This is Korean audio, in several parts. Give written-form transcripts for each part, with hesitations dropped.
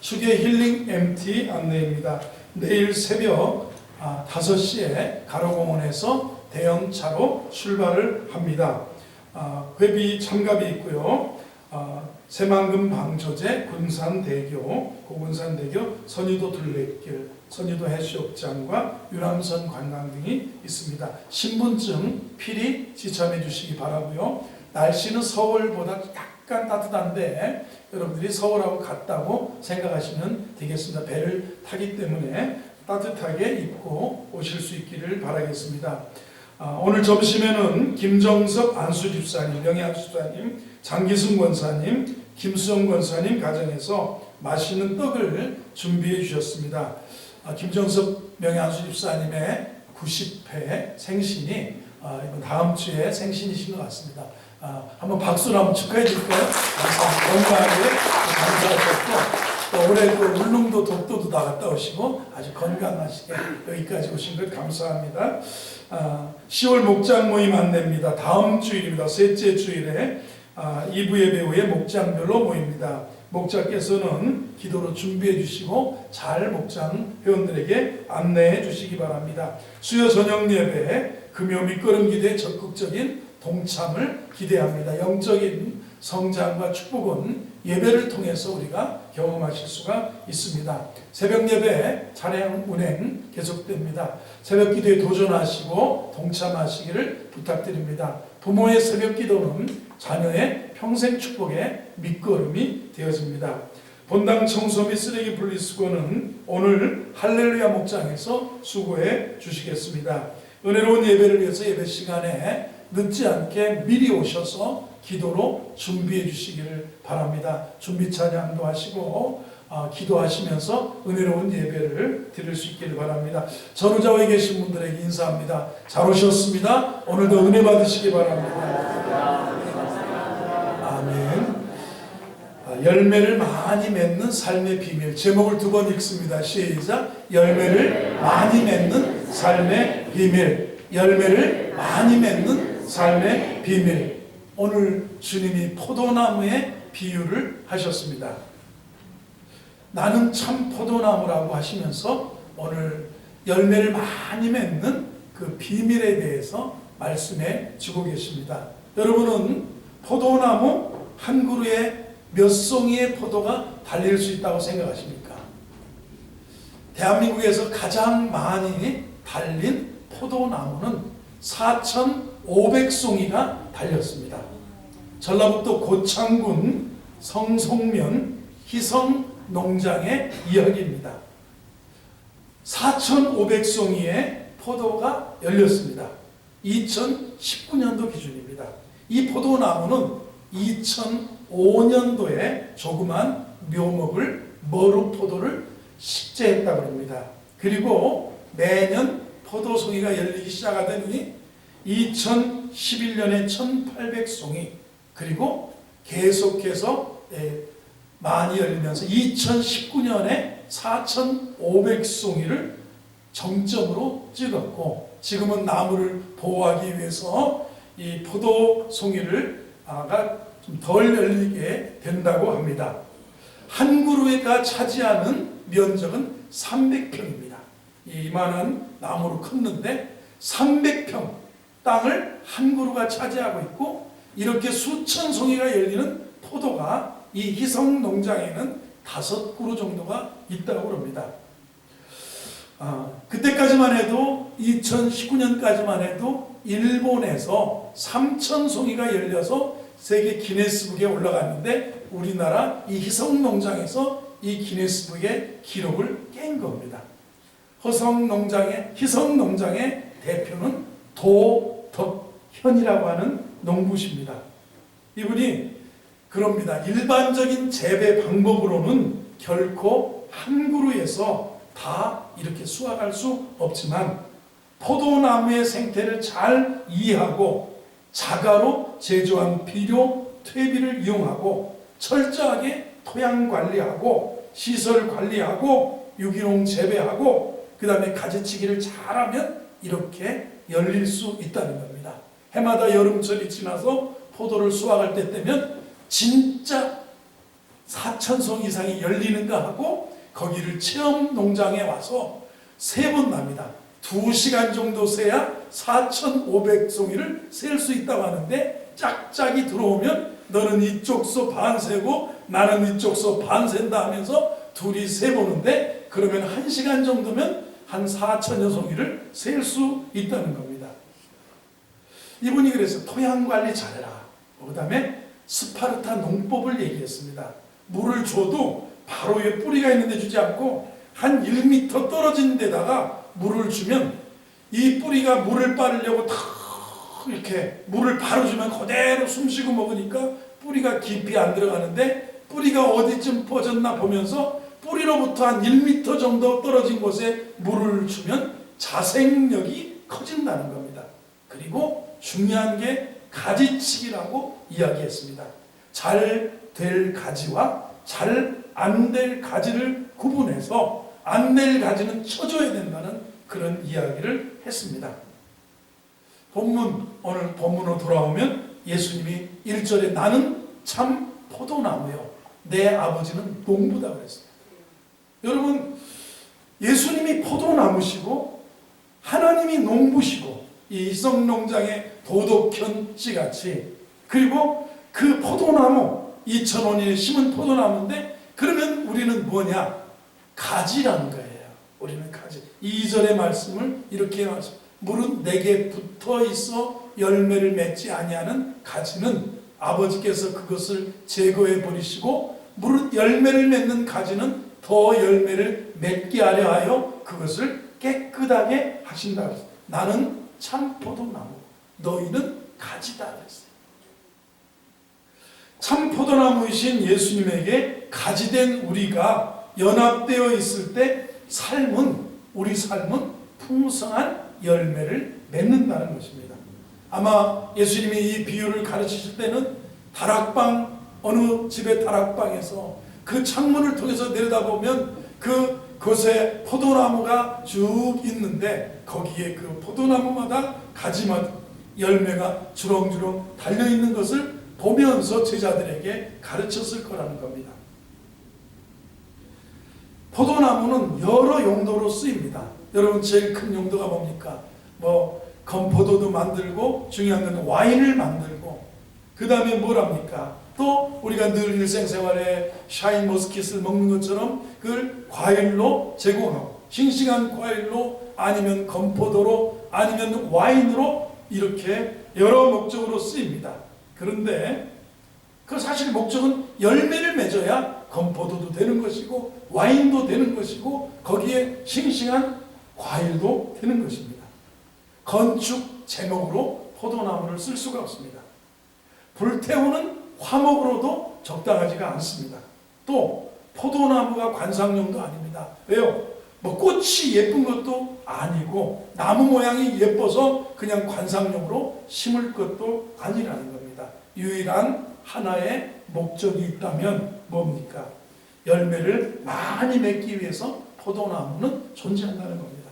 축의 힐링 MT 안내입니다. 내일 새벽 5시에 가로공원에서 대형차로 출발을 합니다. 회비 참가비 있고요. 새만금 방조제, 군산대교, 고군산대교, 선유도 둘레길, 선유도 해수욕장과 유람선 관광 등이 있습니다. 신분증 필히 지참해 주시기 바라고요. 날씨는 서울보다 약간 따뜻한데 여러분들이 서울하고 같다고 생각하시면 되겠습니다. 배를 타기 때문에 따뜻하게 입고 오실 수 있기를 바라겠습니다. 오늘 점심에는 김정섭 안수집사님, 명예안수집사님, 장기승 권사님, 김수정 권사님 가정에서 맛있는 떡을 준비해 주셨습니다. 김정섭 명예안수집사님의 90회 생신이 이번 다음 주에 생신이신 것 같습니다. 한번 박수로 한번 축하해 드릴까요? 건강하게 감사하셨고 또 올해 또 울릉도 독도도 다 갔다 오시고 아주 건강하시게 여기까지 오신 것 감사합니다. 10월 목장 모임 안내입니다. 다음 주일입니다. 셋째 주일에 2부 예배 후에 목장별로 모입니다. 목자께서는 기도로 준비해 주시고 잘 목장 회원들에게 안내해 주시기 바랍니다. 수요 저녁 예배 금요 밑거름 기도에 적극적인 동참을 기대합니다. 영적인 성장과 축복은 예배를 통해서 우리가 경험하실 수가 있습니다. 새벽 예배 차량 운행 계속됩니다. 새벽 기도에 도전하시고 동참하시기를 부탁드립니다. 부모의 새벽 기도는 자녀의 평생 축복의 밑거름이 되어집니다. 본당 청소 및 쓰레기 분리수거는 오늘 할렐루야 목장에서 수고해 주시겠습니다. 은혜로운 예배를 위해서 예배 시간에 늦지 않게 미리 오셔서 기도로 준비해 주시기를 바랍니다. 준비 찬양도 하시고 기도하시면서 은혜로운 예배를 드릴 수 있기를 바랍니다. 전우자에 계신 분들에게 인사합니다. 잘 오셨습니다. 오늘도 은혜 받으시기 바랍니다. 아멘. 열매를 많이 맺는 삶의 비밀, 제목을 2번 읽습니다. 시작. 열매를 많이 맺는 삶의 비밀. 열매를 많이 맺는 삶의 비밀. 오늘 주님이 포도나무의 비유를 하셨습니다. 나는 참 포도나무라고 하시면서 오늘 열매를 많이 맺는 그 비밀에 대해서 말씀해 주고 계십니다. 여러분은 포도나무 한 그루에 몇 송이의 포도가 달릴 수 있다고 생각하십니까? 대한민국에서 가장 많이 달린 포도나무는 4,500송이가 달렸습니다. 전라북도 고창군 성송면 희성농장의 이야기입니다. 4,500송이의 포도가 열렸습니다. 2019년도 기준입니다. 이 포도나무는 2005년도에 조그만 묘목을 머루포도를 식재했다고 합니다. 그리고 매년 포도송이가 열리기 시작하더니 2011년에 1,800송이 그리고 계속해서 많이 열리면서 2019년에 4,500송이를 정점으로 찍었고 지금은 나무를 보호하기 위해서 이 포도송이를 좀 덜 열리게 된다고 합니다. 한 그루가 차지하는 면적은 300평입니다. 이만한 나무로 컸는데 300평 땅을 한 그루가 차지하고 있고 이렇게 수천 송이가 열리는 포도가 이 희성농장에는 5그루 정도가 있다고 합니다. 그때까지만 해도 2019년까지만 해도 일본에서 3,000송이가 열려서 세계 기네스북에 올라갔는데 우리나라 이 희성농장에서 이 기네스북의 기록을 깬 겁니다. 희성농장의 대표는 도덕현이라고 하는 농부십니다. 이분이 그럽니다. 일반적인 재배 방법으로는 결코 한 그루에서 다 이렇게 수확할 수 없지만 포도나무의 생태를 잘 이해하고 자가로 제조한 비료, 퇴비를 이용하고 철저하게 토양 관리하고 시설 관리하고 유기농 재배하고 그 다음에 가지치기를 잘하면 이렇게 열릴 수 있다는 겁니다. 해마다 여름철이 지나서 포도를 수확할 때 되면 진짜 4,000송 이상이 열리는가 하고 거기를 체험 농장에 와서 3번 납니다. 2시간 정도 세야 4,500송이를 셀 수 있다고 하는데, 짝짝이 들어오면 너는 이쪽 소 반 세고 나는 이쪽 소 반 센다 하면서 둘이 세보는데, 그러면 1시간 정도면 한 4,000여 송이를 셀 수 있다는 겁니다. 이분이 그래서 토양관리 잘해라, 그 다음에 스파르타 농법을 얘기했습니다. 물을 줘도 바로 위에 뿌리가 있는데 주지 않고 한 1m 떨어진 데다가 물을 주면 이 뿌리가 물을 빠르려고 탁 이렇게 물을 바로 주면 그대로 숨쉬고 먹으니까 뿌리가 깊이 안 들어가는데, 뿌리가 어디쯤 퍼졌나 보면서 뿌리로부터 한 1m 정도 떨어진 곳에 물을 주면 자생력이 커진다는 겁니다. 그리고 중요한 게 가지치기라고 이야기했습니다. 잘 될 가지와 잘 안 될 가지를 구분해서 안 될 가지는 쳐줘야 된다는 그런 이야기를 했습니다. 오늘 본문으로 돌아오면 예수님이 1절에 나는 참 포도나무요 내 아버지는 농부다 그랬습니다. 여러분, 예수님이 포도나무시고 하나님이 농부시고 이 이성농장의 도덕현 씨같이, 그리고 그 포도나무 2,000원에 심은 포도나무인데, 그러면 우리는 뭐냐? 가지라는 거예요. 우리는 가지. 2절의 말씀을 이렇게 말씀. 물은 내게 붙어 있어 열매를 맺지 아니하는 가지는 아버지께서 그것을 제거해 버리시고, 물은 열매를 맺는 가지는 더 열매를 맺게 하려 하여 그것을 깨끗하게 하신다 그랬어요. 나는 참 포도나무, 너희는 가지다 그랬어요. 참 포도나무이신 예수님에게 가지된 우리가 연합되어 있을 때 우리 삶은 풍성한 열매를 맺는다는 것입니다. 아마 예수님이 이 비유를 가르치실 때는 다락방, 어느 집의 다락방에서 그 창문을 통해서 내려다보면 그곳에 포도나무가 쭉 있는데, 거기에 그 포도나무마다 가지마다 열매가 주렁주렁 달려있는 것을 보면서 제자들에게 가르쳤을 거라는 겁니다. 포도나무는 여러 용도로 쓰입니다. 여러분, 제일 큰 용도가 뭡니까? 건포도도 만들고, 중요한 건 와인을 만들고, 그 다음에 뭐랍니까? 또 우리가 늘 일생생활에 샤인머스킷을 먹는 것처럼 그걸 과일로 제공하고, 싱싱한 과일로, 아니면 건포도로, 아니면 와인으로, 이렇게 여러 목적으로 쓰입니다. 그런데 그 사실 목적은 열매를 맺어야 건포도도 되는 것이고 와인도 되는 것이고 거기에 싱싱한 과일도 되는 것입니다. 건축 제목으로 포도나무를 쓸 수가 없습니다. 불태우는 화목으로도 적당하지가 않습니다. 또 포도나무가 관상용도 아닙니다. 왜요? 꽃이 예쁜 것도 아니고 나무 모양이 예뻐서 그냥 관상용으로 심을 것도 아니라는 겁니다. 유일한 하나의 목적이 있다면 뭡니까? 열매를 많이 맺기 위해서 포도나무는 존재한다는 겁니다.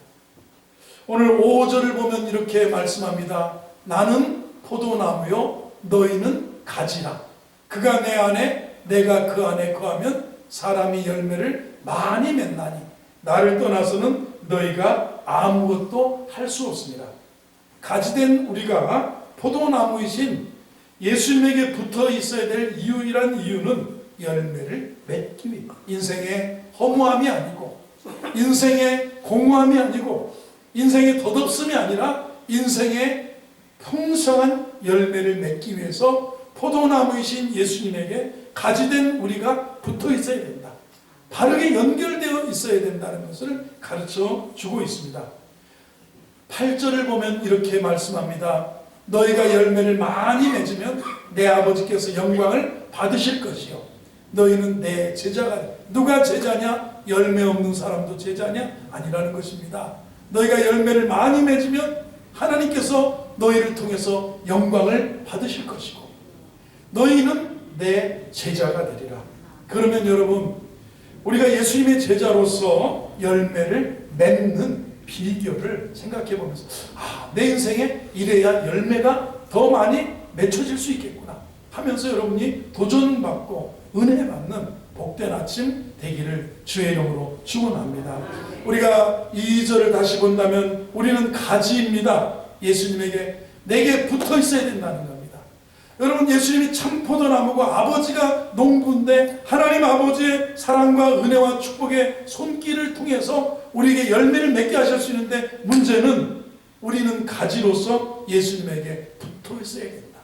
오늘 5절을 보면 이렇게 말씀합니다. 나는 포도나무요 너희는 가지라. 그가 내 안에 내가 그 안에 거하면 사람이 열매를 많이 맺나니 나를 떠나서는 너희가 아무것도 할 수 없습니다. 가지된 우리가 포도나무이신 예수님에게 붙어 있어야 될 유일한 이유는 열매를 맺기 위해, 인생의 허무함이 아니고 인생의 공허함이 아니고 인생의 덧없음이 아니라 인생의 풍성한 열매를 맺기 위해서 포도나무이신 예수님에게 가지된 우리가 붙어 있어야 된다. 바르게 연결되어 있어야 된다는 것을 가르쳐 주고 있습니다. 8절을 보면 이렇게 말씀합니다. 너희가 열매를 많이 맺으면 내 아버지께서 영광을 받으실 것이요 너희는 내 제자가. 누가 제자냐? 열매 없는 사람도 제자냐? 아니라는 것입니다. 너희가 열매를 많이 맺으면 하나님께서 너희를 통해서 영광을 받으실 것이고 너희는 내 제자가 되리라. 그러면 여러분, 우리가 예수님의 제자로서 열매를 맺는 비결을 생각해 보면서 내 인생에 이래야 열매가 더 많이 맺혀질 수 있겠구나 하면서 여러분이 도전받고 은혜 받는 복된 아침 되기를 주의 이름으로 축원합니다. 우리가 2절을 다시 본다면 우리는 가지입니다. 예수님에게 내게 붙어 있어야 된다는 겁니다. 여러분, 예수님이 참 포도나무고 아버지가 농부인데 하나님 아버지의 사랑과 은혜와 축복의 손길을 통해서 우리에게 열매를 맺게 하실 수 있는데, 문제는 우리는 가지로서 예수님에게 붙어 있어야 된다.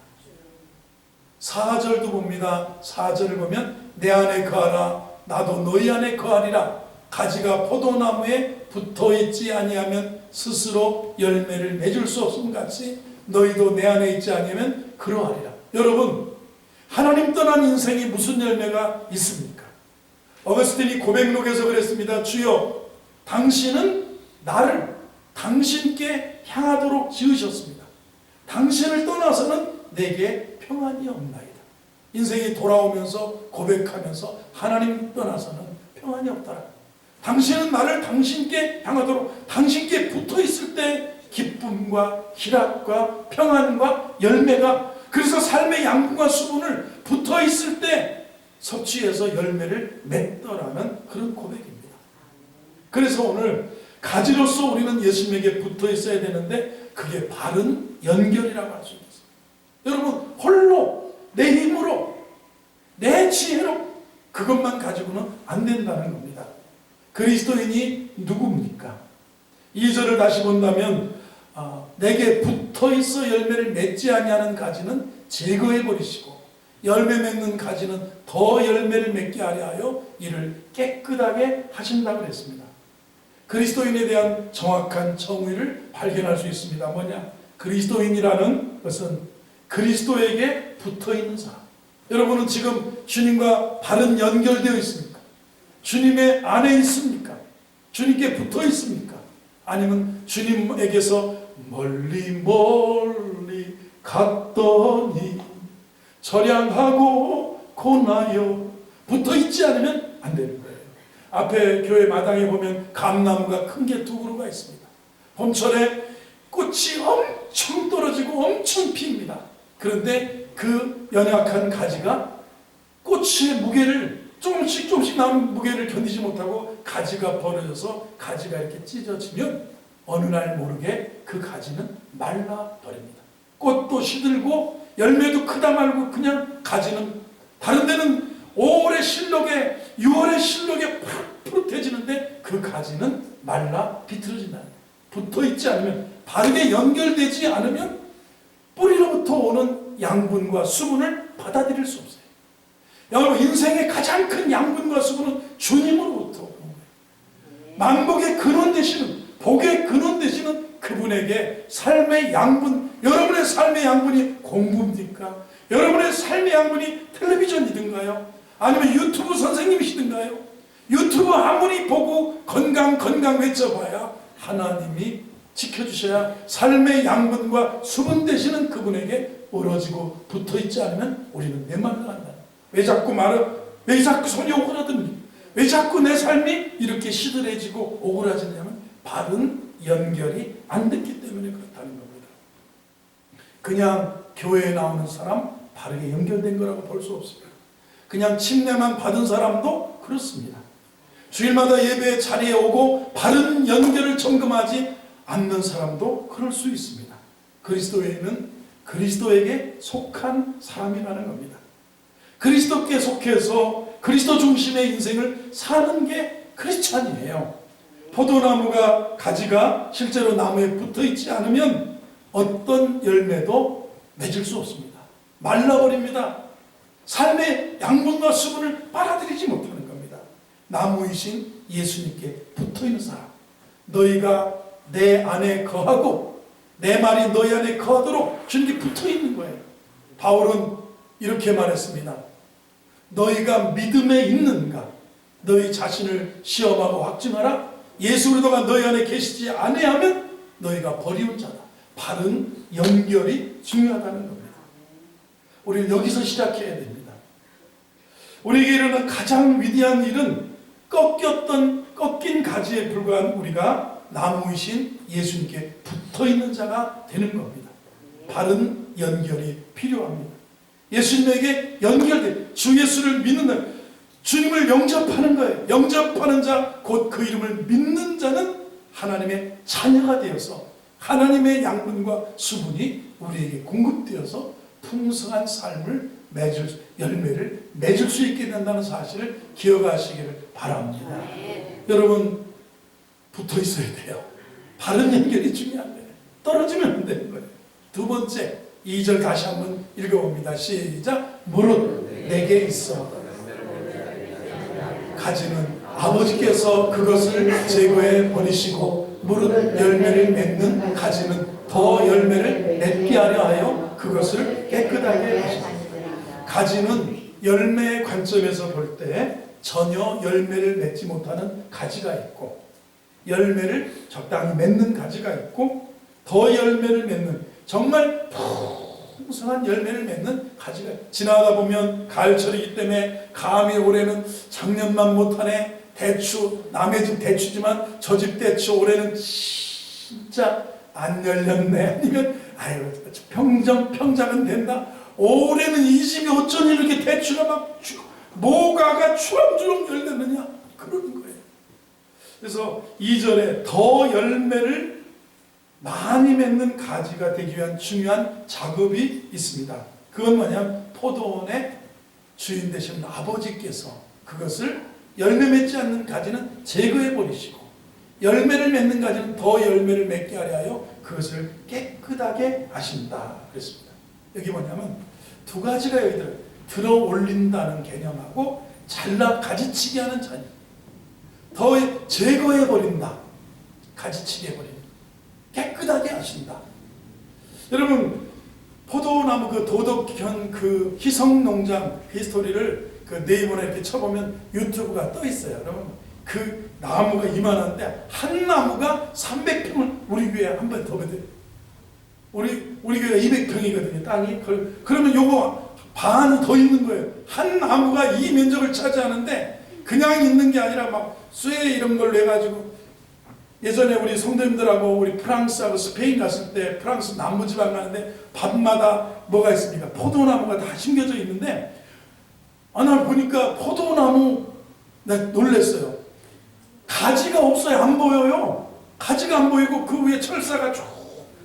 4절도 봅니다. 4절을 보면 내 안에 거하라 나도 너희 안에 거하리라. 가지가 포도나무에 붙어있지 아니하면 스스로 열매를 맺을 수 없음 같이 너희도 내 안에 있지 아니하면 그러하리라. 여러분, 하나님 떠난 인생이 무슨 열매가 있습니까? 어거스틴이 고백록에서 그랬습니다. 주여, 당신은 나를 당신께 향하도록 지으셨습니다. 당신을 떠나서는 내게 평안이 없나이다. 인생이 돌아오면서 고백하면서 하나님 떠나서는 평안이 없더라. 당신은 나를 당신께 향하도록, 당신께 붙어 있을 때 기쁨과 희락과 평안과 열매가, 그래서 삶의 양분과 수분을 붙어 있을 때 섭취해서 열매를 맺더라는 그런 고백입니다. 그래서 오늘 가지로서 우리는 예수님에게 붙어 있어야 되는데, 그게 바른 연결이라고 할 수 있습니다. 여러분, 홀로 내 힘으로 내 지혜로 그것만 가지고는 안 된다는 겁니다. 그리스도인이 누굽니까? 2절을 다시 본다면 내게 붙어있어 열매를 맺지 아니하는 가지는 제거해 버리시고 열매 맺는 가지는 더 열매를 맺게 하려 하여 이를 깨끗하게 하신다고 했습니다. 그리스도인에 대한 정확한 정의를 발견할 수 있습니다. 뭐냐? 그리스도인이라는 것은 그리스도에게 붙어있는 사람. 여러분은 지금 주님과 바른 연결되어 있습니까? 주님의 안에 있습니까? 주님께 붙어 있습니까? 아니면 주님에게서 멀리 멀리 갔더니 절양하고 고나여 붙어 있지 않으면 안 되는 거예요. 앞에 교회 마당에 보면 감나무가 큰 게 두 그루가 있습니다. 봄철에 꽃이 엄청 떨어지고 엄청 피입니다. 그런데 그 연약한 가지가 꽃의 무게를 조금씩 나온 무게를 견디지 못하고 가지가 벌어져서 가지가 이렇게 찢어지면 어느 날 모르게 그 가지는 말라버립니다. 꽃도 시들고 열매도 크다 말고 그냥 가지는, 다른 데는 5월의 실록에 6월의 실록에 푸릇푸릇해지는데 그 가지는 말라 비틀어진다. 붙어있지 않으면, 바르게 연결되지 않으면 뿌리로부터 오는 양분과 수분을 받아들일 수 없어요. 여러분, 인생의 가장 큰 양분과 수분은 주님으로부터 오는 거예요. 만복의 근원 되시는, 복의 근원 되시는 그분에게 삶의 양분, 여러분의 삶의 양분이 공부입니까? 여러분의 삶의 양분이 텔레비전이든가요? 아니면 유튜브 선생님이시든가요? 유튜브 아무리 보고 건강 외쳐봐야 하나님이 지켜주셔야 삶의 양분과 수분 되시는 그분에게 멀어지고 붙어있지 않으면 우리는 내만난다. 왜 자꾸 손이 오그라듭니까? 왜 자꾸 내 삶이 이렇게 시들해지고 오그라지냐면 바른 연결이 안 됐기 때문에 그렇다는 겁니다. 그냥 교회에 나오는 사람 바르게 연결된 거라고 볼 수 없습니다. 그냥 침례만 받은 사람도 그렇습니다. 주일마다 예배 자리에 오고 바른 연결을 점검하지 않는 사람도 그럴 수 있습니다. 그리스도인은 그리스도에게 속한 사람이라는 겁니다. 그리스도께 속해서 그리스도 중심의 인생을 사는 게 크리스찬이에요. 포도나무가 가지가 실제로 나무에 붙어있지 않으면 어떤 열매도 맺을 수 없습니다. 말라버립니다. 삶의 양분과 수분을 빨아들이지 못하는 겁니다. 나무이신 예수님께 붙어있는 사람, 너희가 내 안에 거하고 내 말이 너희 안에 거하도록 주님께 붙어있는 거예요. 바울은 이렇게 말했습니다. 너희가 믿음에 있는가? 너희 자신을 시험하고 확증하라. 예수 그리스도가 너희 안에 계시지 아니하면 너희가 버리운 자다. 바른 연결이 중요하다는 겁니다. 우리는 여기서 시작해야 됩니다. 우리에게 이르는 가장 위대한 일은 꺾인 가지에 불과한 우리가 나무이신 예수님께 붙어있는 자가 되는 겁니다. 바른 연결이 필요합니다. 예수님에게 연결돼 주 예수를 믿는다. 주님을 영접하는 거예요. 영접하는 자, 곧 그 이름을 믿는 자는 하나님의 자녀가 되어서 하나님의 양분과 수분이 우리에게 공급되어서 풍성한 삶을 열매를 맺을 수 있게 된다는 사실을 기억하시기를 바랍니다. 여러분, 붙어 있어야 돼요. 바른 연결이 중요한 거예요. 떨어지면 안 되는 거예요. 두 번째, 2절 다시 한번 읽어봅니다. 시작. 무릇 내게 있어 가지는 아버지께서 그것을 제거해 버리시고 무릇 열매를 맺는 가지는 더 열매를 맺게 하려 하여 그것을 깨끗하게 하십니다. 가지는 열매의 관점에서 볼 때 전혀 열매를 맺지 못하는 가지가 있고, 열매를 적당히 맺는 가지가 있고, 더 열매를 맺는 정말 풍성한 열매를 맺는 가지가 있고, 지나가다 보면 가을철이기 때문에 감히 올해는 작년만 못하네, 대추, 남의 집 대추지만 저 집 대추 올해는 진짜 안 열렸네, 아니면 아유 평장은 된다, 올해는 이 집이 어쩐 이렇게 대추가 막 모가가 주렁주렁 열렸느냐, 그러는 거예요. 그래서 2절에 더 열매를 많이 맺는 가지가 되기 위한 중요한 작업이 있습니다. 그건 뭐냐면 포도원의 주인 되시는 아버지께서 그것을 열매 맺지 않는 가지는 제거해 버리시고 열매를 맺는 가지는 더 열매를 맺게 하려 하여 그것을 깨끗하게 하신다 그랬습니다. 여기 뭐냐면 두 가지가 여기 들어 올린다는 개념하고 잘라 가지치기 하는 자녀, 더 제거해 버린다, 가지치기 해 버린다, 깨끗하게 하신다. 여러분, 포도나무 그 도덕현 그 희성농장 히스토리를 그 네이버에 이렇게 쳐보면 유튜브가 떠 있어요. 여러분, 그 나무가 이만한데 한 나무가 300평을 우리 교회에 한 번 더 받아요. 우리 교회가 200평이거든요, 땅이. 그러면 요거 반이 더 있는 거예요. 한 나무가 이 면적을 차지하는데 그냥 있는 게 아니라 막 쇠 이런 걸로 해가지고, 예전에 우리 성도님들하고 우리 프랑스하고 스페인 갔을 때 프랑스 남부지방 가는데 밤마다 뭐가 있습니까? 포도나무가 다 심겨져 있는데, 나 보니까 포도나무, 나 놀랐어요. 가지가 없어요. 안 보여요. 가지가 안 보이고 그 위에 철사가 쭉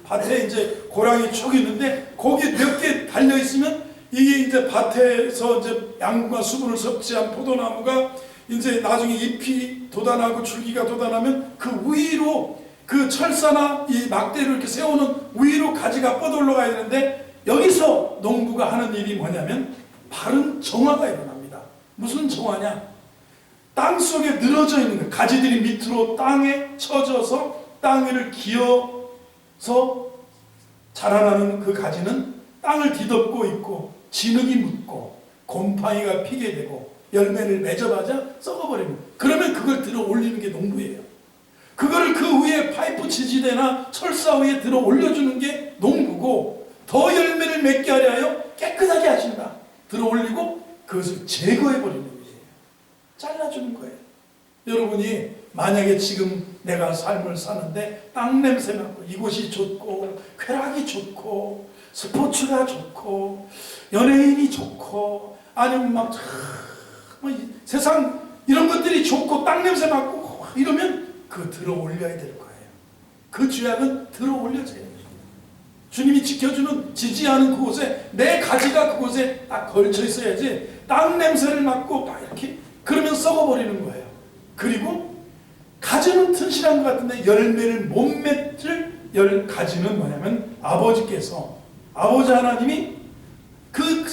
밭에 이제 고랑이 쭉 있는데 거기에 몇 개 달려 있으면 이게 이제 밭에서 이제 양분과 수분을 섭취한 포도나무가 이제 나중에 잎이 돋아나고 줄기가 돋아나면 그 위로 그 철사나 이 막대를 이렇게 세우는 위로 가지가 뻗어올라가야 되는데, 여기서 농부가 하는 일이 뭐냐면 바른 정화가 일어납니다. 무슨 정화냐? 땅 속에 늘어져 있는 거예요. 가지들이 밑으로 땅에 쳐져서 땅 위를 기어서 자라나는 그 가지는 땅을 뒤덮고 있고 진흙이 묻고 곰팡이가 피게 되고 열매를 맺어봐자 썩어버립니다. 그러면 그걸 들어 올리는 게 농부예요. 그거를 그 위에 파이프 지지대나 철사 위에 들어 올려주는 게 농부고, 더 열매를 맺게 하려 하여 깨끗하게 하신다. 들어 올리고 그것을 제거해버리는 거예요. 잘라주는 거예요. 여러분이 만약에 지금 내가 삶을 사는데 땅 냄새 맡고 이곳이 좋고 쾌락이 좋고 스포츠가 좋고 연예인이 좋고 아니면 막 세상 이런 것들이 좋고 땅 냄새 맡고 이러면 그거 들어 올려야 될 거예요. 그 죄악은 들어 올려져야 돼요. 주님이 지켜주는 지지하는 그곳에 내 가지가 그곳에 딱 걸쳐 있어야지, 땅 냄새를 맡고 막 이렇게 그러면 썩어버리는 거예요. 그리고 가지는 튼실한 것 같은데 열매를 못 맺을 가지는 뭐냐면 아버지 하나님이 그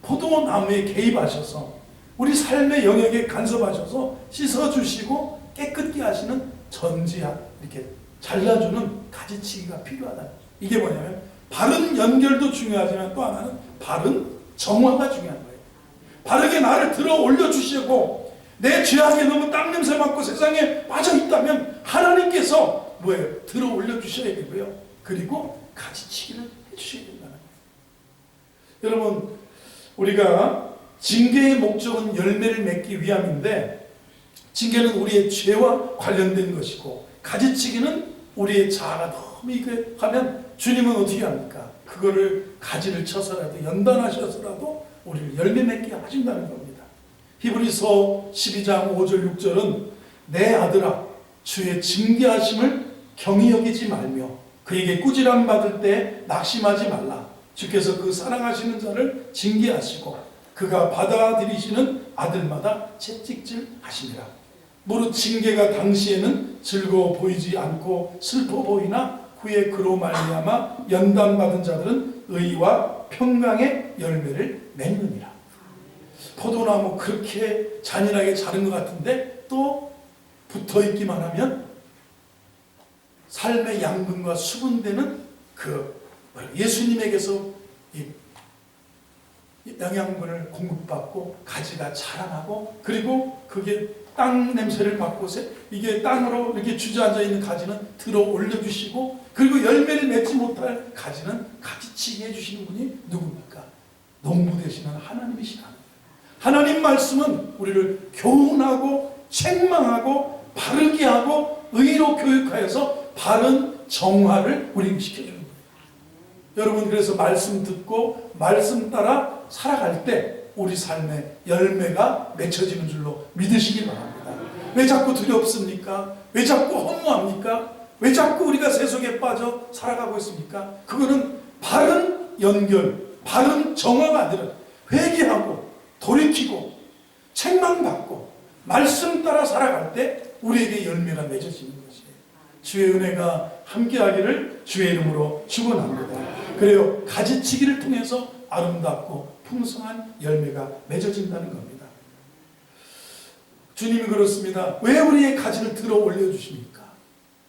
포도나무에 개입하셔서 우리 삶의 영역에 간섭하셔서 씻어주시고 깨끗게 하시는 전지하 이렇게 잘라주는 가지치기가 필요하다. 이게 뭐냐면 바른 연결도 중요하지만 또 하나는 바른 정화가 중요한 거예요. 바르게 나를 들어 올려주시고 내 죄악에 너무 땅 냄새 맡고 세상에 빠져 있다면 하나님께서 뭐예요? 들어 올려주셔야 되고요. 그리고 가지치기를 해주셔야 된다는 거예요. 여러분, 우리가 징계의 목적은 열매를 맺기 위함인데, 징계는 우리의 죄와 관련된 것이고 가지치기는 우리의 자아가 너무 이게 하면 주님은 어떻게 합니까? 그거를 가지를 쳐서라도 연단하셔서라도 우리를 열매 맺게 하신다는 겁니다. 히브리서 12장 5절 6절은 내 아들아 주의 징계하심을 경히 여기지 말며 그에게 꾸지람 받을 때 낙심하지 말라. 주께서 그 사랑하시는 자를 징계하시고 그가 받아들이시는 아들마다 채찍질 하시니라. 무릇 징계가 당시에는 즐거워 보이지 않고 슬퍼 보이나 후에 그로 말미암아 연단받은 자들은 의와 평강의 열매를 맺느니라. 포도나무 그렇게 잔인하게 자른 것 같은데 또 붙어있기만 하면 삶의 양분과 수분되는 그 예수님에게서 이 영양분을 공급받고 가지가 자라나고, 그리고 그게 땅 냄새를 맡고 이게 땅으로 이렇게 주저앉아 있는 가지는 들어 올려주시고, 그리고 열매를 맺지 못할 가지는 가지치게 해주시는 분이 누굽니까? 농부 되시는 하나님이시다. 하나님 말씀은 우리를 교훈하고 책망하고 바르게 하고 의로 교육하여서 바른 정화를 우리에게 시켜주는 거예요. 여러분, 그래서 말씀 듣고 말씀 따라 살아갈 때 우리 삶에 열매가 맺혀지는 줄로 믿으시기 바랍니다. 왜 자꾸 두렵습니까? 왜 자꾸 허무합니까? 왜 자꾸 우리가 세속에 빠져 살아가고 있습니까? 그거는 바른 연결, 바른 정화가 아니라 회개하고 돌이키고 책망받고 말씀 따라 살아갈 때 우리에게 열매가 맺어지는 것이에요. 주의 은혜가 함께하기를 주의 이름으로 축원합니다. 그래요, 가지치기를 통해서 아름답고 풍성한 열매가 맺어진다는 겁니다. 주님이 그렇습니다. 왜 우리의 가지를 들어 올려주십니까?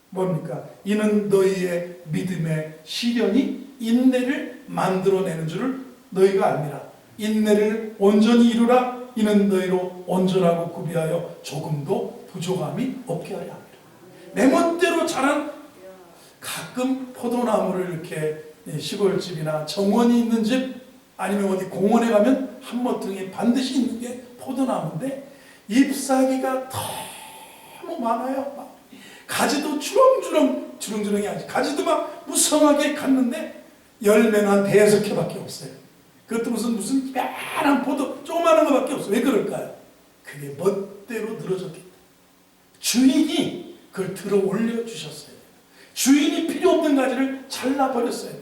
뭡니까? 이는 너희의 믿음의 시련이 인내를 만들어내는 줄을 너희가 알미라. 인내를 온전히 이루라. 이는 너희로 온전하고 구비하여 조금도 부족함이 없게 하려 합니다. 내 멋대로 자란, 가끔 포도나무를 이렇게 시골집이나 정원이 있는 집 아니면 어디 공원에 가면 한 모퉁이에 반드시 있는 게 포도나무인데 잎사귀가 너무 많아요. 가지도 주렁주렁이 아니지. 가지도 막 무성하게 갔는데 열매는 한 5개밖에 없어요. 그것도 무슨 빼란 포도 조그마한 것밖에 없어요. 왜 그럴까요? 그게 멋대로 늘어졌기 때문에. 주인이 그걸 들어 올려주셨어요. 주인이 필요 없는 가지를 잘라버렸어요.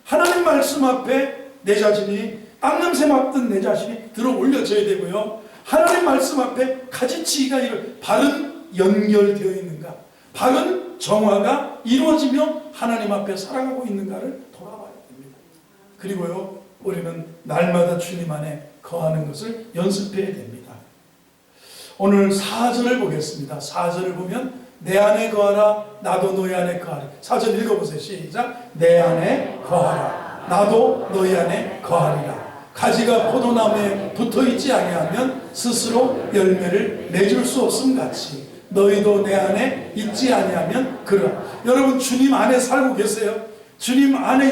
하나님 말씀 앞에 내 자신이, 땅냄새 맡던 내 자신이 들어 올려져야 되고요. 하나님 말씀 앞에 가지치기가 바른 연결되어 있는가, 바른 정화가 이루어지며 하나님 앞에 살아가고 있는가를 돌아봐야 됩니다. 그리고요, 우리는 날마다 주님 안에 거하는 것을 연습해야 됩니다. 오늘 4절을 보겠습니다. 4절을 보면 내 안에 거하라 나도 너희 안에 거하리. 4절 읽어보세요. 시작. 내 안에 거하라 나도 너희 안에 거하리라. 가지가 포도나무에 붙어있지 아니하면 스스로 열매를 맺을 수 없음 같이 너희도 내 안에 있지 아니하면 그러라. 여러분, 주님 안에 살고 계세요? 주님 안에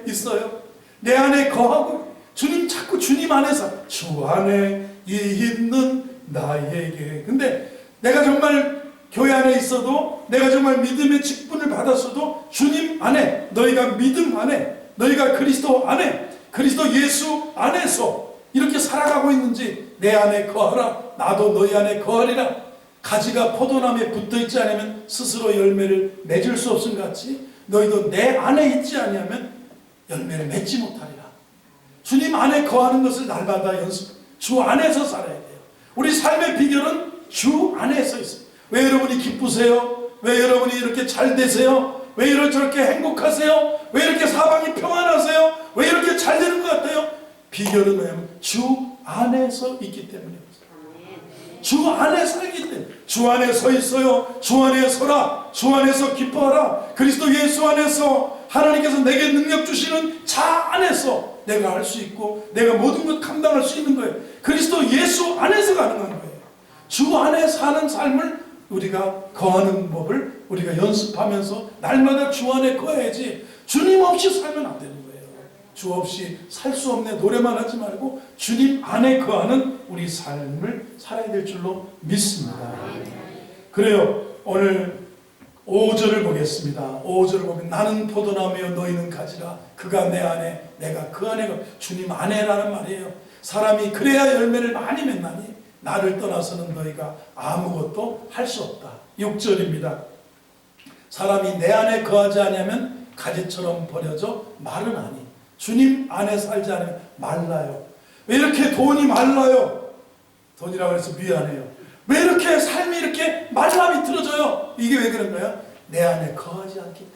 있어요? 내 안에 거하고 자꾸 주님 안에서 주 안에 있는 나에게. 근데 내가 정말 교회 안에 있어도, 내가 정말 믿음의 직분을 받았어도 주님 안에, 너희가 믿음 안에, 너희가 그리스도 안에, 그리스도 예수 안에서 이렇게 살아가고 있는지, 내 안에 거하라 나도 너희 안에 거하리라. 가지가 포도나무에 붙어있지 않으면 스스로 열매를 맺을 수 없음 같이 너희도 내 안에 있지 아니하면 열매를 맺지 못하리라. 주님 안에 거하는 것을 날마다 주 안에서 살아야 돼요. 우리 삶의 비결은 주 안에서 있어요. 왜 여러분이 기쁘세요? 왜 여러분이 이렇게 잘 되세요? 왜 저렇게 행복하세요? 왜 이렇게 사방이 평안하세요? 왜 이렇게 잘 되는 것 같아요? 비결은 뭐냐면 주 안에서 있기 때문이에요. 주 안에 살기 때문에. 주 안에 서 있어요. 주 안에 서라. 주 안에서 기뻐하라. 그리스도 예수 안에서 하나님께서 내게 능력 주시는 자 안에서 내가 할 수 있고 내가 모든 것 감당할 수 있는 거예요. 그리스도 예수 안에서 가능한 거예요. 주 안에 사는 삶을 우리가 거하는 법을 우리가 연습하면서 날마다 주 안에 거해야지, 주님 없이 살면 안 되는 거예요. 주 없이 살 수 없네 노래만 하지 말고 주님 안에 거하는 우리 삶을 살아야 될 줄로 믿습니다. 그래요, 오늘 5절을 보겠습니다. 5절을 보면 나는 포도나무여 너희는 가지라. 그가 내 안에 내가 그 안에, 주님 안에라는 말이에요. 사람이 그래야 열매를 많이 맺나니 나를 떠나서는 너희가 아무것도 할 수 없다. 6절입니다. 사람이 내 안에 거하지 아니하면 가지처럼 버려져 마르나니. 주님 안에 살지 않으면 말라요. 왜 이렇게 돈이 말라요? 돈이라고 해서 미안해요. 왜 이렇게 삶이 이렇게 말라 비틀어져요? 이게 왜 그런가요? 내 안에 거하지 않기 때문에.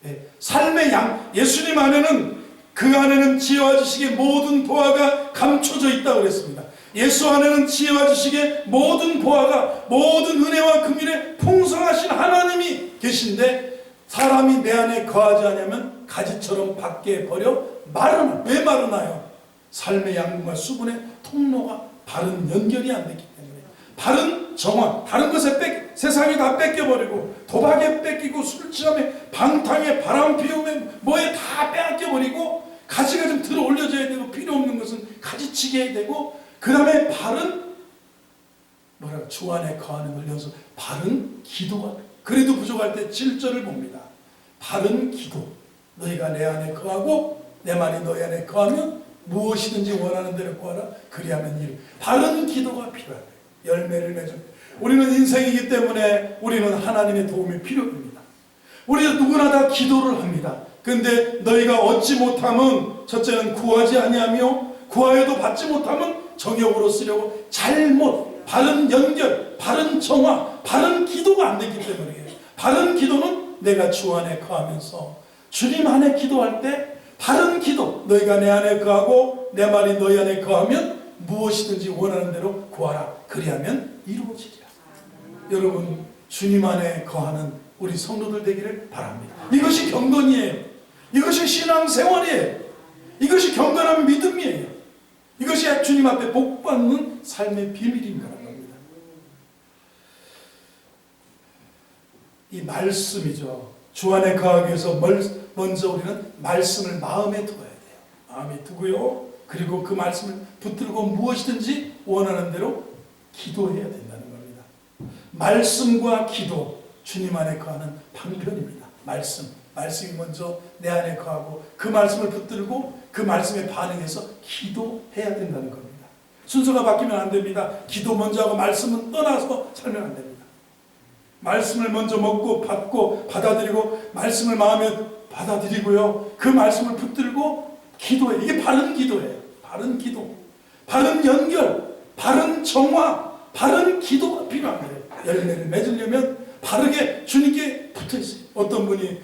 네. 삶의 예수님 안에는, 그 안에는 지혜와 지식의 모든 보화가 감춰져 있다고 그랬습니다. 예수 안에는 지혜와 지식의 모든 보화가, 모든 은혜와 긍휼에 풍성하신 하나님이 계신데, 사람이 내 안에 거하지 않으면 가지처럼 밖에 버려 마르나. 왜 마르나요? 삶의 양분과 수분의 통로가 바른 연결이 안 됐기 때문에. 바른 정화, 다른 것에 세상에 다 뺏겨버리고, 도박에 뺏기고, 술 취함에, 방탕에, 바람 피우면 뭐에 다 빼앗겨버리고, 가지가 좀 들어 올려져야 되고, 필요 없는 것은 가지치게 해야 되고, 그 다음에 바른 주 안에 거하는 걸 연습. 바른 기도가, 그래도 부족할 때 7절을 봅니다. 바른 기도. 너희가 내 안에 거하고 내 말이 너희 안에 거하면 무엇이든지 원하는 대로 구하라. 그리하면 이루. 바른 기도가 필요하다. 열매를 맺은. 우리는 인생이기 때문에 우리는 하나님의 도움이 필요합니다. 우리 누구나 다 기도를 합니다. 근데 너희가 얻지 못하면, 첫째는 구하지 아니하며, 구하여도 받지 못하면 정욕으로 쓰려고 잘못, 바른 연결, 바른 정화, 바른 기도가 안 됐기 때문이에요. 바른 기도는 내가 주 안에 거하면서 주님 안에 기도할 때, 바른 기도, 너희가 내 안에 거하고 내 말이 너희 안에 거하면 무엇이든지 원하는 대로 구하라. 그리하면 이루어지리라. 여러분, 주님 안에 거하는 우리 성도들 되기를 바랍니다. 이것이 경건이에요. 이것이 신앙생활이에요. 이것이 경건한 믿음이에요. 이것이 주님 앞에 복받는 삶의 비밀인 거라는 겁니다. 이 말씀이죠. 주 안에 거하기 위해서 먼저 우리는 말씀을 마음에 두어야 돼요. 마음에 두고요. 그리고 그 말씀을 붙들고 무엇이든지 원하는 대로 기도해야 된다는 겁니다. 말씀과 기도, 주님 안에 거하는 방편입니다. 말씀이 먼저 내 안에 거하고 그 말씀을 붙들고 그 말씀에 반응해서 기도해야 된다는 겁니다. 순서가 바뀌면 안 됩니다. 기도 먼저 하고 말씀은 떠나서 살면 안 됩니다. 말씀을 먼저 먹고 받고 받아들이고, 말씀을 마음에 받아들이고요. 그 말씀을 붙들고 기도해. 이게 바른 기도예요. 바른 기도, 바른 연결, 바른 정화, 바른 기도가 필요한 거예요. 열매를 맺으려면 바르게 주님께 붙어 있어요. 어떤 분이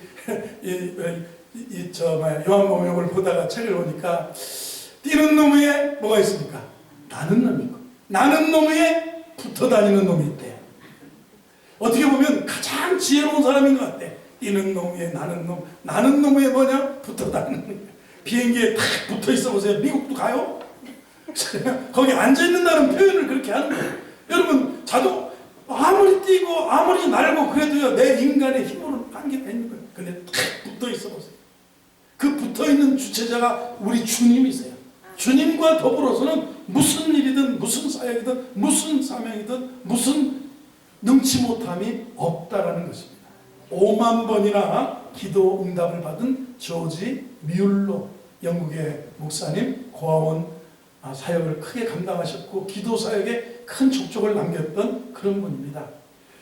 요한복음을 보다가 책을 보니까, 뛰는 놈 위에 뭐가 있습니까? 나는 놈이 있고, 나는 놈 위에 붙어 다니는 놈이 있대요. 어떻게 보면 가장 지혜로운 사람인 것 같아. 뛰는 놈 위에 나는 놈 위에 뭐냐? 붙어 다니는 놈. 비행기에 탁 붙어 있어 보세요. 미국도 가요? 거기 앉아있는다는 표현을 그렇게 하는 거예요. 여러분, 아무리 뛰고 아무리 날고 그래도요, 내 인간의 힘으로는 한계가 있는 거예요. 근데 탁 붙어 있어 보세요. 그 붙어 있는 주체자가 우리 주님이세요. 주님과 더불어서는 무슨 일이든 무슨 사역이든 무슨 사명이든 무슨 능치 못함이 없다라는 것입니다. 5만 번이나 기도 응답을 받은 조지 뮬러, 영국의 목사님, 고아원 사역을 크게 감당하셨고 기도 사역에 큰 족적을 남겼던 그런 분입니다.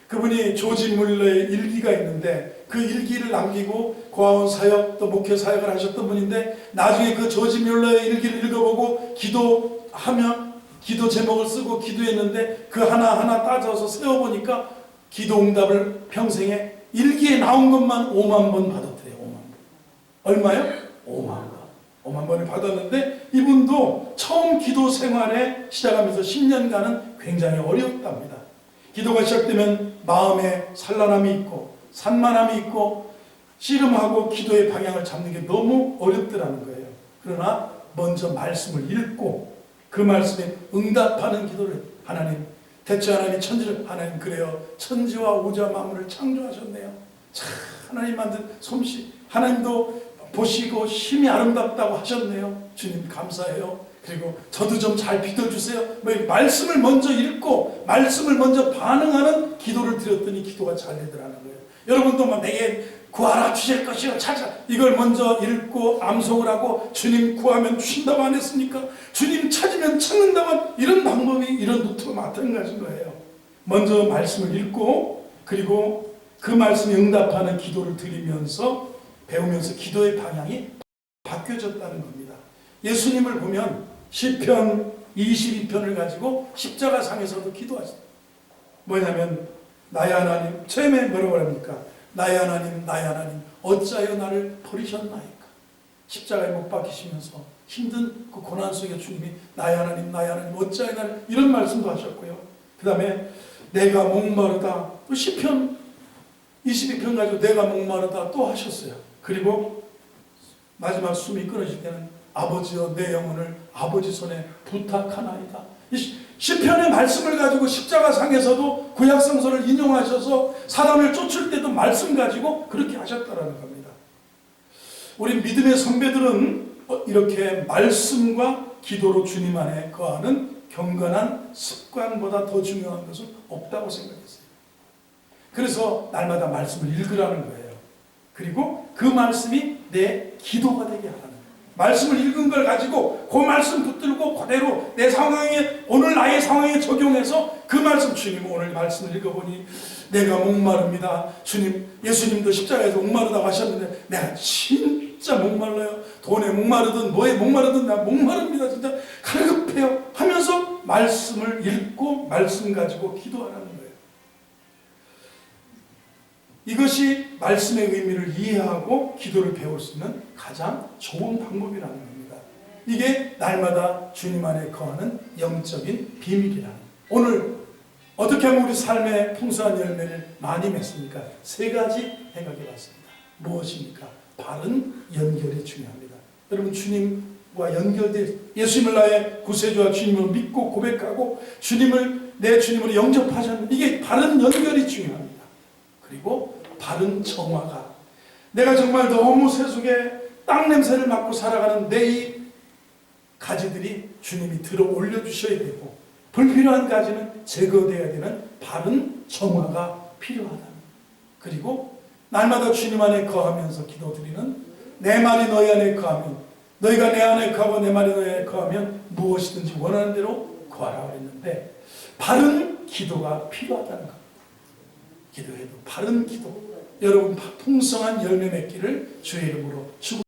그분이 조지 뮬러의 일기가 있는데, 그 일기를 남기고 고아원 사역 또 목회 사역을 하셨던 분인데, 나중에 그 조지 뮬러의 일기를 읽어보고 기도하며 기도 제목을 쓰고 기도했는데, 그 하나하나 따져서 세워보니까 기도 응답을 평생에 일기에 나온 것만 5만 번 받았대요. 5만 번. 얼마요? 5만 번. 5만 번을 받았는데, 이분도 처음 기도 생활에 시작하면서 10년간은 굉장히 어려웠답니다. 기도가 시작되면 마음에 산란함이 있고 산만함이 있고 씨름하고 기도의 방향을 잡는 게 너무 어렵더라는 거예요. 그러나 먼저 말씀을 읽고 그 말씀에 응답하는 기도를, 하나님, 대체 하나님이 천지를, 하나님 그래요, 천지와 우주와 만물을 창조하셨네요. 참 하나님 만든 솜씨, 하나님도 보시고 심히 아름답다고 하셨네요. 주님 감사해요. 그리고 저도 좀 잘 믿어주세요. 뭐 말씀을 먼저 읽고 말씀을 먼저 반응하는 기도를 드렸더니 기도가 잘 되더라는 거예요. 여러분도 막 내게 구하라 주실 것이요 찾아 이걸 먼저 읽고 암송을 하고 주님 구하면 주신다고 안 했습니까? 주님 찾으면 찾는다고 이런 방법이 이런 루트가 마찬가지인 거예요. 먼저 말씀을 읽고 그리고 그 말씀에 응답하는 기도를 드리면서 배우면서 기도의 방향이 바뀌어졌다는 겁니다. 예수님을 보면 시편 22편을 가지고 십자가상에서도 기도하셨어요. 뭐냐면 나의 하나님 처음에 뭐라고 합니까? 나의 하나님 나의 하나님 어찌하여 나를 버리셨나이까. 십자가에 못 박히시면서 힘든 그 고난 속에 주님이 나의 하나님 어찌하여 나를 이런 말씀도 하셨고요. 그 다음에 내가 목마르다 또 시편 22편 가지고 내가 목마르다 또 하셨어요. 그리고 마지막 숨이 끊어질 때는 아버지여 내 영혼을 아버지 손에 부탁하나이다. 시편의 말씀을 가지고 십자가상에서도 구약성서를 인용하셔서 사단을 쫓을 때도 말씀 가지고 그렇게 하셨다는 겁니다. 우리 믿음의 선배들은 이렇게 말씀과 기도로 주님 안에 거하는 경건한 습관보다 더 중요한 것은 없다고 생각했어요. 그래서 날마다 말씀을 읽으라는 거예요. 그리고 그 말씀이 내 기도가 되게 하라는 거예요. 말씀을 읽은 걸 가지고 그 말씀 붙들고 그대로 내 상황에 오늘 나의 상황에 적용해서 그 말씀 주님 오늘 말씀을 읽어보니 내가 목마릅니다. 주님 예수님도 십자가에서 목마르다고 하셨는데 내가 진짜 목말라요. 돈에 목마르든 뭐에 목마르든 나 목마릅니다. 진짜 갈급해요 하면서 말씀을 읽고 말씀 가지고 기도하라는 거예요. 이것이 말씀의 의미를 이해하고 기도를 배울 수 있는 가장 좋은 방법이라는 겁니다. 이게 날마다 주님 안에 거하는 영적인 비밀이라는 오늘 어떻게 하면 우리 삶의 풍성한 열매를 많이 맺습니까? 세 가지 생각해 봤습니다. 무엇입니까? 바른 연결이 중요합니다. 여러분 주님과 연결될 예수님을 나의 구세주와 주님을 믿고 고백하고 주님을 내 주님으로 영접하셨는데 이게 바른 연결이 중요합니다. 그리고 바른 정화가 내가 정말 너무 세속에 땅 냄새를 맡고 살아가는 내 이 가지들이 주님이 들어 올려주셔야 되고 불필요한 가지는 제거되어야 되는 바른 정화가 필요하다. 그리고 날마다 주님 안에 거하면서 기도드리는 내 말이 너희 안에 거하면 너희가 내 안에 거하고 내 말이 너희 안에 거하면 무엇이든지 원하는 대로 거하라고 했는데 바른 기도가 필요하다는 겁니다. 기도해도 바른 기도 여러분 풍성한 열매 맺기를 주의 이름으로 축원합니다.